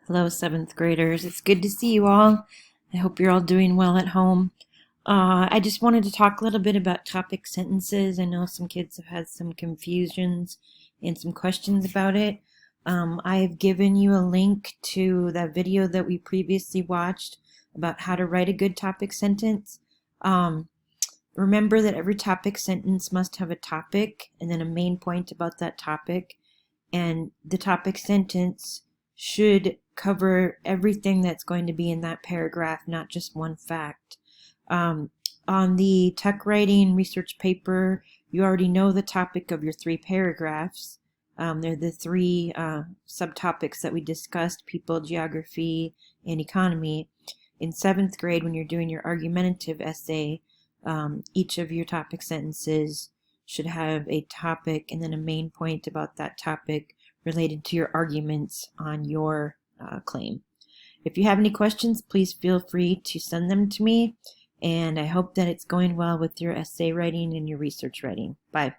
Hello, seventh graders. It's good to see you all. I hope you're all doing well at home. I just wanted to talk a little bit about topic sentences. I know some kids have had some confusions and some questions about it. I have given you a link to that video that we previously watched about how to write a good topic sentence. Remember that every topic sentence must have a topic and then a main point about that topic. And the topic sentence should cover everything that's going to be in that paragraph, not just one fact. On the tech writing research paper, you already know the topic of your 3 paragraphs. They're the 3 subtopics that we discussed: people, geography, and economy. In 7th grade, when you're doing your argumentative essay, each of your topic sentences should have a topic and then a main point about that topic related to your arguments on your claim. If you have any questions, please feel free to send them to me, and I hope that it's going well with your essay writing and your research writing. Bye.